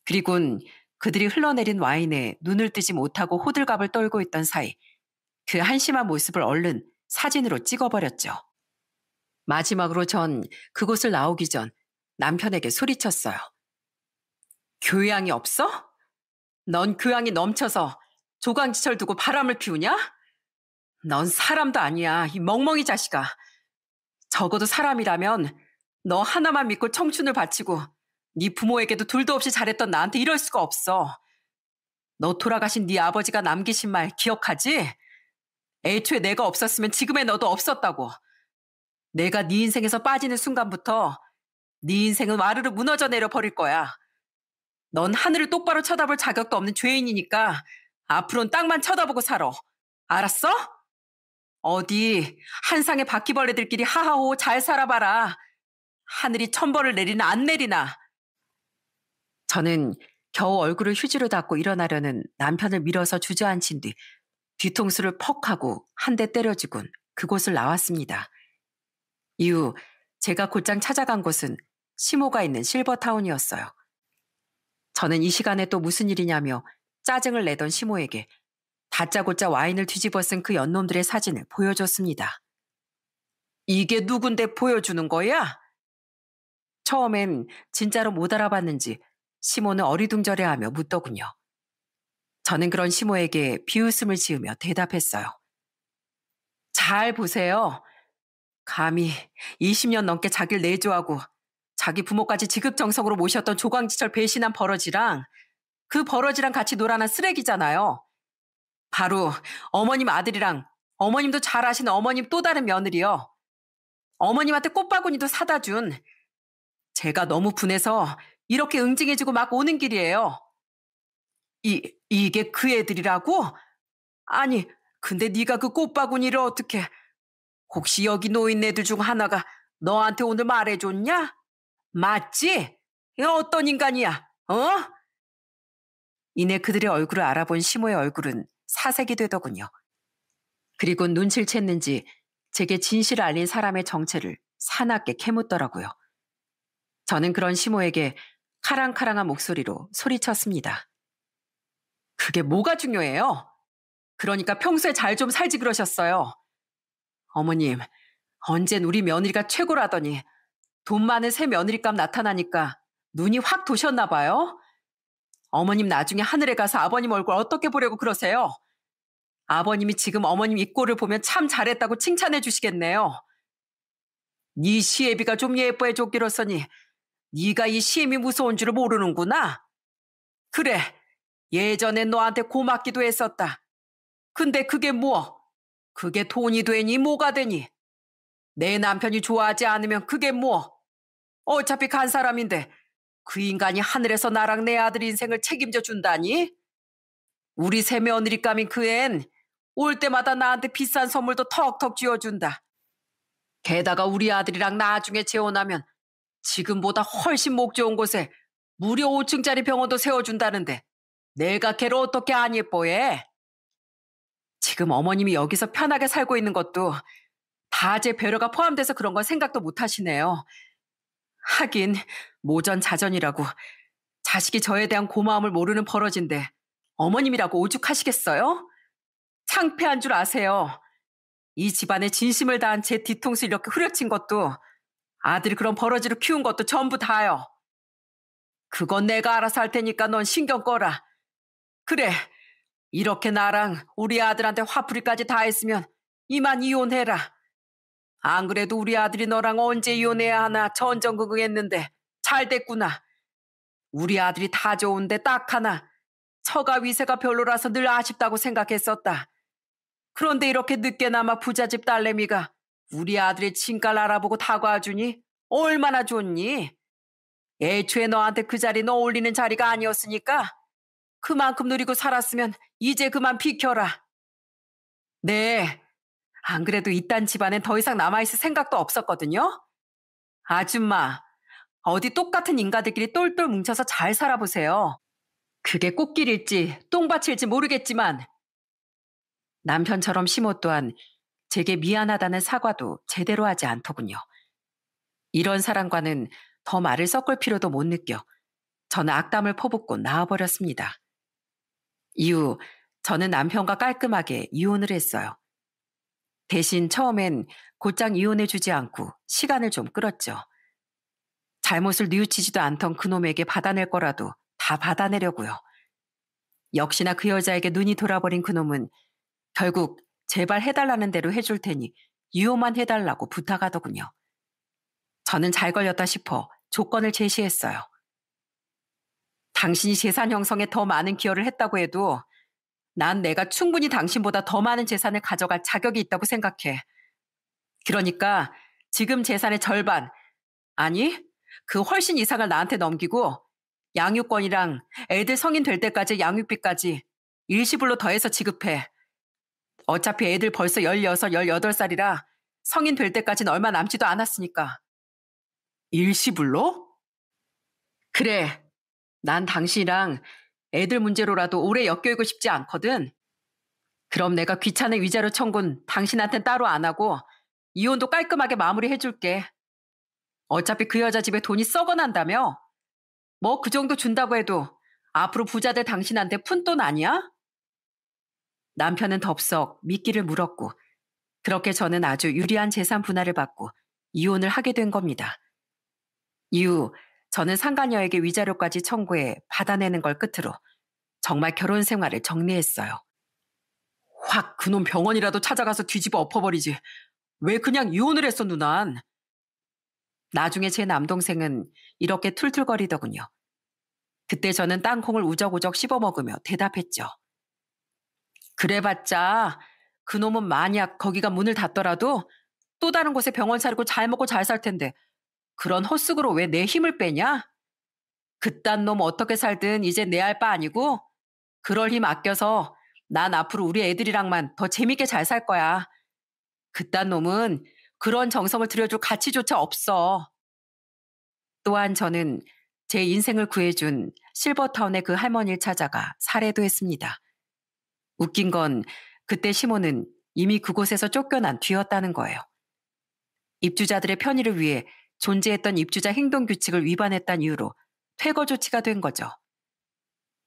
그리곤 그들이 흘러내린 와인에 눈을 뜨지 못하고 호들갑을 떨고 있던 사이 그 한심한 모습을 얼른 사진으로 찍어버렸죠. 마지막으로 전 그곳을 나오기 전 남편에게 소리쳤어요. 교양이 없어? 넌 교양이 넘쳐서 조강지철 두고 바람을 피우냐? 넌 사람도 아니야, 이 멍멍이 자식아. 적어도 사람이라면 너 하나만 믿고 청춘을 바치고 네 부모에게도 둘도 없이 잘했던 나한테 이럴 수가 없어. 너 돌아가신 네 아버지가 남기신 말 기억하지? 애초에 내가 없었으면 지금의 너도 없었다고. 내가 네 인생에서 빠지는 순간부터 네 인생은 와르르 무너져 내려 버릴 거야. 넌 하늘을 똑바로 쳐다볼 자격도 없는 죄인이니까 앞으로는 땅만 쳐다보고 살아. 알았어? 어디 한 상의 바퀴벌레들끼리 하하호 잘 살아봐라. 하늘이 천벌을 내리나 안 내리나. 저는 겨우 얼굴을 휴지로 닦고 일어나려는 남편을 밀어서 주저앉힌 뒤 뒤통수를 퍽 하고 한 대 때려주곤 그곳을 나왔습니다. 이후 제가 곧장 찾아간 곳은 시모가 있는 실버타운이었어요. 저는 이 시간에 또 무슨 일이냐며 짜증을 내던 시모에게 다짜고짜 와인을 뒤집어 쓴 그 연놈들의 사진을 보여줬습니다. 이게 누군데 보여주는 거야? 처음엔 진짜로 못 알아봤는지 시모는 어리둥절해하며 묻더군요. 저는 그런 시모에게 비웃음을 지으며 대답했어요. 잘 보세요. 감히 20년 넘게 자기를 내조하고 자기 부모까지 지극정성으로 모셨던 조광지철 배신한 버러지랑 그 버러지랑 같이 놀아난 쓰레기잖아요. 바로 어머님 아들이랑 어머님도 잘 아시는 어머님 또 다른 며느리요. 어머님한테 꽃바구니도 사다 준. 제가 너무 분해서 이렇게 응징해주고 막 오는 길이에요. 이게 그 애들이라고? 아니, 근데 네가 그 꽃바구니를 어떻게... 혹시 여기 노인네들 중 하나가 너한테 오늘 말해줬냐? 맞지? 이거 어떤 인간이야? 어? 이내 그들의 얼굴을 알아본 시모의 얼굴은 사색이 되더군요. 그리고 눈치를 챘는지 제게 진실을 알린 사람의 정체를 사납게 캐묻더라고요. 저는 그런 시모에게 카랑카랑한 목소리로 소리쳤습니다. 그게 뭐가 중요해요? 그러니까 평소에 잘 좀 살지 그러셨어요. 어머님, 언젠 우리 며느리가 최고라더니 돈 많은 새 며느리감 나타나니까 눈이 확 도셨나 봐요. 어머님 나중에 하늘에 가서 아버님 얼굴 어떻게 보려고 그러세요? 아버님이 지금 어머님 이 꼴을 보면 참 잘했다고 칭찬해 주시겠네요. 네 시애비가 좀 예뻐해 줬기로서니 네가 이 시엠이 무서운 줄을 모르는구나. 그래, 예전엔 너한테 고맙기도 했었다. 근데 그게 뭐? 그게 돈이 되니 뭐가 되니? 내 남편이 좋아하지 않으면 그게 뭐? 어차피 간 사람인데 그 인간이 하늘에서 나랑 내 아들 인생을 책임져 준다니? 우리 새 며느리 감인 그 앤 올 때마다 나한테 비싼 선물도 턱턱 쥐어준다. 게다가 우리 아들이랑 나중에 재혼하면 지금보다 훨씬 목 좋은 곳에 무려 5층짜리 병원도 세워준다는데 내가 걔를 어떻게 안 예뻐해? 지금 어머님이 여기서 편하게 살고 있는 것도 다 제 배려가 포함돼서 그런 건 생각도 못 하시네요. 하긴 모전자전이라고 자식이 저에 대한 고마움을 모르는 버러진데 어머님이라고 오죽하시겠어요? 창피한 줄 아세요. 이 집안에 진심을 다한 제 뒤통수 이렇게 후려친 것도 아들이 그런 버러지로 키운 것도 전부 다요. 그건 내가 알아서 할 테니까 넌 신경 꺼라. 그래, 이렇게 나랑 우리 아들한테 화풀이까지 다 했으면 이만 이혼해라. 안 그래도 우리 아들이 너랑 언제 이혼해야 하나 전전긍긍했는데 잘 됐구나. 우리 아들이 다 좋은데 딱 하나 처가 위세가 별로라서 늘 아쉽다고 생각했었다. 그런데 이렇게 늦게나마 부잣집 딸내미가 우리 아들의 친가를 알아보고 다가와주니 얼마나 좋니? 애초에 너한테 그 자리는 어울리는 자리가 아니었으니까 그만큼 누리고 살았으면 이제 그만 비켜라. 네, 안 그래도 이딴 집안엔 더 이상 남아있을 생각도 없었거든요. 아줌마, 어디 똑같은 인가들끼리 똘똘 뭉쳐서 잘 살아보세요. 그게 꽃길일지 똥밭일지 모르겠지만 남편처럼 시모 또한 제게 미안하다는 사과도 제대로 하지 않더군요. 이런 사람과는 더 말을 섞을 필요도 못 느껴 저는 악담을 퍼붓고 나와버렸습니다. 이후 저는 남편과 깔끔하게 이혼을 했어요. 대신 처음엔 곧장 이혼해주지 않고 시간을 좀 끌었죠. 잘못을 뉘우치지도 않던 그놈에게 받아낼 거라도 다 받아내려고요. 역시나 그 여자에게 눈이 돌아버린 그놈은 결국 제발 해달라는 대로 해줄 테니 이혼만 해달라고 부탁하더군요. 저는 잘 걸렸다 싶어 조건을 제시했어요. 당신이 재산 형성에 더 많은 기여를 했다고 해도 난 내가 충분히 당신보다 더 많은 재산을 가져갈 자격이 있다고 생각해. 그러니까 지금 재산의 절반, 아니, 그 훨씬 이상을 나한테 넘기고 양육권이랑 애들 성인 될 때까지 양육비까지 일시불로 더해서 지급해. 어차피 애들 벌써 16, 18살이라 성인 될 때까지는 얼마 남지도 않았으니까. 일시불로? 그래. 난 당신이랑 애들 문제로라도 오래 엮여있고 싶지 않거든. 그럼 내가 귀찮은 위자료 청구는 당신한텐 따로 안 하고 이혼도 깔끔하게 마무리해줄게. 어차피 그 여자 집에 돈이 썩어난다며? 뭐 그 정도 준다고 해도 앞으로 부자 될 당신한테 푼돈 아니야? 남편은 덥석 미끼를 물었고 그렇게 저는 아주 유리한 재산 분할을 받고 이혼을 하게 된 겁니다. 이후 저는 상간녀에게 위자료까지 청구해 받아내는 걸 끝으로 정말 결혼 생활을 정리했어요. 확 그놈 병원이라도 찾아가서 뒤집어 엎어버리지. 왜 그냥 이혼을 했어 누난. 나중에 제 남동생은 이렇게 툴툴거리더군요. 그때 저는 땅콩을 우적우적 씹어먹으며 대답했죠. 그래봤자 그놈은 만약 거기가 문을 닫더라도 또 다른 곳에 병원 차리고 잘 먹고 잘 살 텐데 그런 헛수고로 왜 내 힘을 빼냐? 그딴 놈 어떻게 살든 이제 내 알 바 아니고 그럴 힘 아껴서 난 앞으로 우리 애들이랑만 더 재밌게 잘 살 거야. 그딴 놈은 그런 정성을 들여줄 가치조차 없어. 또한 저는 제 인생을 구해준 실버타운의 그 할머니를 찾아가 살해도 했습니다. 웃긴 건 그때 시모는 이미 그곳에서 쫓겨난 뒤였다는 거예요. 입주자들의 편의를 위해 존재했던 입주자 행동 규칙을 위반했다는 이유로 퇴거 조치가 된 거죠.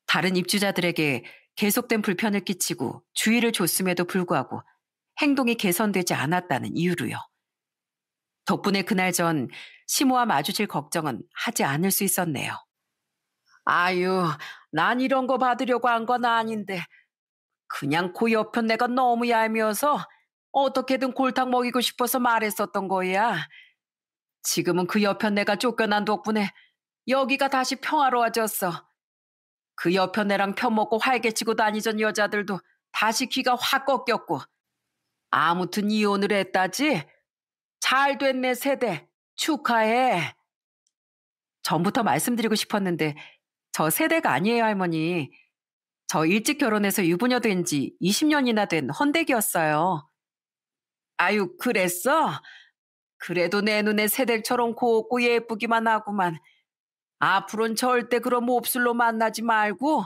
다른 입주자들에게 계속된 불편을 끼치고 주의를 줬음에도 불구하고 행동이 개선되지 않았다는 이유로요. 덕분에 그날 전 시모와 마주칠 걱정은 하지 않을 수 있었네요. 아유, 난 이런 거 받으려고 한 건 아닌데 그냥 그 옆편 내가 너무 얄미워서 어떻게든 골탕 먹이고 싶어서 말했었던 거야. 지금은 그 옆편 내가 쫓겨난 덕분에 여기가 다시 평화로워졌어. 그 옆편 애랑 편먹고 활개치고 다니던 여자들도 다시 귀가 확 꺾였고 아무튼 이혼을 했다지? 잘 됐네, 세대. 축하해. 전부터 말씀드리고 싶었는데 저 세대가 아니에요, 할머니. 저 일찍 결혼해서 유부녀 된 지 20년이나 된 헌댁이었어요. 아유, 그랬어? 그래도 내 눈에 새댁처럼 곱고 예쁘기만 하구만. 앞으론 절대 그런 몹쓸로 만나지 말고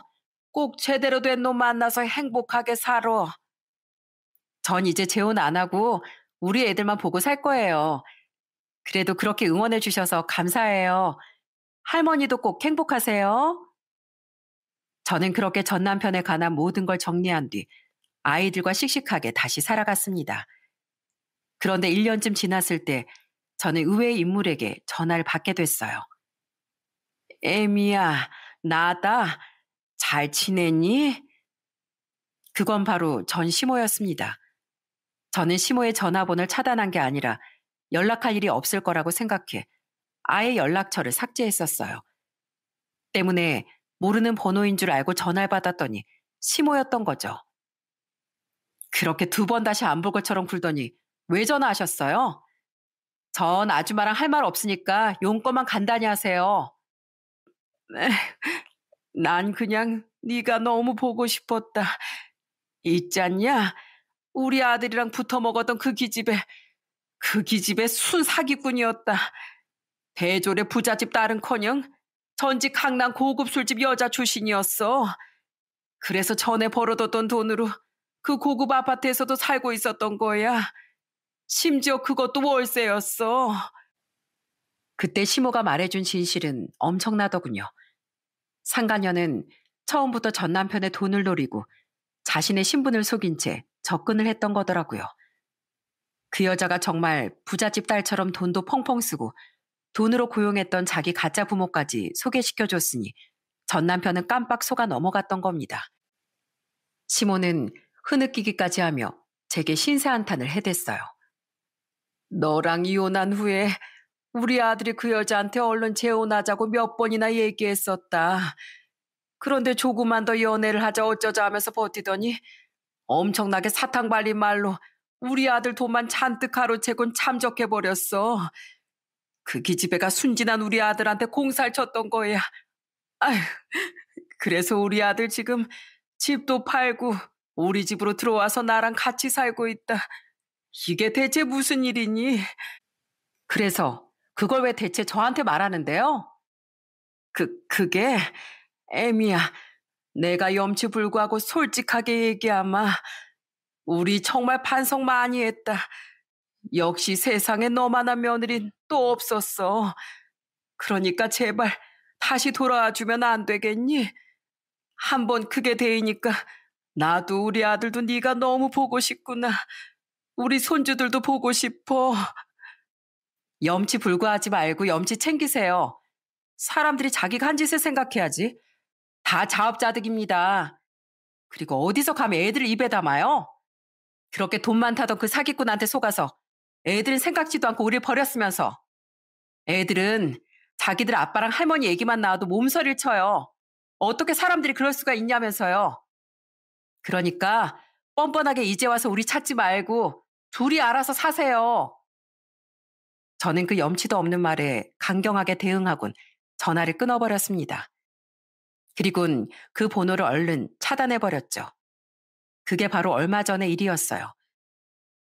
꼭 제대로 된 놈 만나서 행복하게 살아. 전 이제 재혼 안 하고 우리 애들만 보고 살 거예요. 그래도 그렇게 응원해 주셔서 감사해요. 할머니도 꼭 행복하세요. 저는 그렇게 전 남편에 관한 모든 걸 정리한 뒤 아이들과 씩씩하게 다시 살아갔습니다. 그런데 1년쯤 지났을 때 저는 의외의 인물에게 전화를 받게 됐어요. 에미야, 나다. 잘 지냈니? 그건 바로 전 시모였습니다. 저는 시모의 전화번호를 차단한 게 아니라 연락할 일이 없을 거라고 생각해 아예 연락처를 삭제했었어요. 때문에 모르는 번호인 줄 알고 전화를 받았더니 시모였던 거죠. 그렇게 2번 다시 안 볼 것처럼 굴더니 왜 전화하셨어요? 전 아줌마랑 할 말 없으니까 용건만 간단히 하세요. 난 그냥 네가 너무 보고 싶었다. 있잖냐? 우리 아들이랑 붙어 먹었던 그 기집애 순 사기꾼이었다. 대졸의 부잣집 딸은커녕 전직 강남 고급 술집 여자 출신이었어. 그래서 전에 벌어뒀던 돈으로 그 고급 아파트에서도 살고 있었던 거야. 심지어 그것도 월세였어. 그때 시모가 말해준 진실은 엄청나더군요. 상간녀는 처음부터 전 남편의 돈을 노리고 자신의 신분을 속인 채 접근을 했던 거더라고요. 그 여자가 정말 부잣집 딸처럼 돈도 펑펑 쓰고 돈으로 고용했던 자기 가짜 부모까지 소개시켜줬으니 전 남편은 깜빡 속아 넘어갔던 겁니다. 시모는 흐느끼기까지 하며 제게 신세 한탄을 해댔어요. 너랑 이혼한 후에 우리 아들이 그 여자한테 얼른 재혼하자고 몇 번이나 얘기했었다. 그런데 조금만 더 연애를 하자 어쩌자 하면서 버티더니 엄청나게 사탕 발린 말로 우리 아들 돈만 잔뜩 가로채곤 참적해버렸어. 그 기집애가 순진한 우리 아들한테 공살 쳤던 거야. 아휴, 그래서 우리 아들 지금 집도 팔고 우리 집으로 들어와서 나랑 같이 살고 있다. 이게 대체 무슨 일이니? 그래서 그걸 왜 대체 저한테 말하는데요? 그게 애미야. 내가 염치불구하고 솔직하게 얘기하마. 우리 정말 반성 많이 했다. 역시 세상에 너만한 며느린 또 없었어. 그러니까 제발 다시 돌아와 주면 안 되겠니? 한번 그게 되니까 나도 우리 아들도 네가 너무 보고 싶구나. 우리 손주들도 보고 싶어. 염치 불구하지 말고 염치 챙기세요. 사람들이 자기가 한 짓을 생각해야지. 다 자업자득입니다. 그리고 어디서 감히 애들을 입에 담아요? 그렇게 돈 많다던 그 사기꾼한테 속아서 애들은 생각지도 않고 우리를 버렸으면서 애들은 자기들 아빠랑 할머니 얘기만 나와도 몸서리를 쳐요. 어떻게 사람들이 그럴 수가 있냐면서요. 그러니까 뻔뻔하게 이제 와서 우리 찾지 말고 둘이 알아서 사세요. 저는 그 염치도 없는 말에 강경하게 대응하곤 전화를 끊어버렸습니다. 그리곤 그 번호를 얼른 차단해버렸죠. 그게 바로 얼마 전의 일이었어요.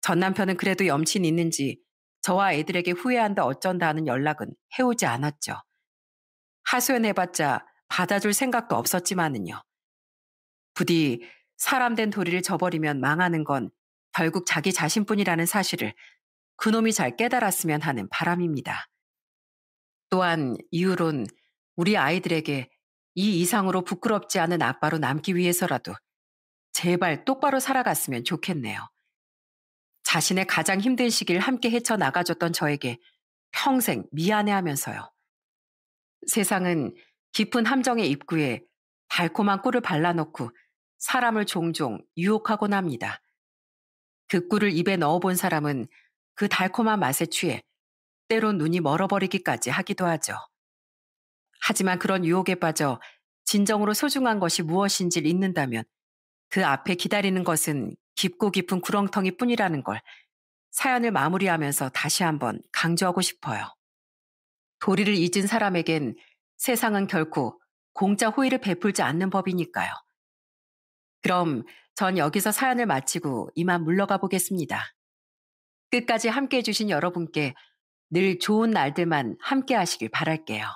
전 남편은 그래도 염치는 있는지 저와 애들에게 후회한다 어쩐다 하는 연락은 해오지 않았죠. 하소연해봤자 받아줄 생각도 없었지만은요. 부디 사람 된 도리를 저버리면 망하는 건 결국 자기 자신뿐이라는 사실을 그놈이 잘 깨달았으면 하는 바람입니다. 또한 이후론 우리 아이들에게 이 이상으로 부끄럽지 않은 아빠로 남기 위해서라도 제발 똑바로 살아갔으면 좋겠네요. 자신의 가장 힘든 시기를 함께 헤쳐나가줬던 저에게 평생 미안해하면서요. 세상은 깊은 함정의 입구에 달콤한 꿀을 발라놓고 사람을 종종 유혹하곤 합니다. 그 꿀을 입에 넣어본 사람은 그 달콤한 맛에 취해 때론 눈이 멀어버리기까지 하기도 하죠. 하지만 그런 유혹에 빠져 진정으로 소중한 것이 무엇인지를 잊는다면 그 앞에 기다리는 것은 깊고 깊은 구렁텅이 뿐이라는 걸 사연을 마무리하면서 다시 한번 강조하고 싶어요. 도리를 잊은 사람에겐 세상은 결코 공짜 호의를 베풀지 않는 법이니까요. 그럼 전 여기서 사연을 마치고 이만 물러가 보겠습니다. 끝까지 함께 해주신 여러분께 늘 좋은 날들만 함께 하시길 바랄게요.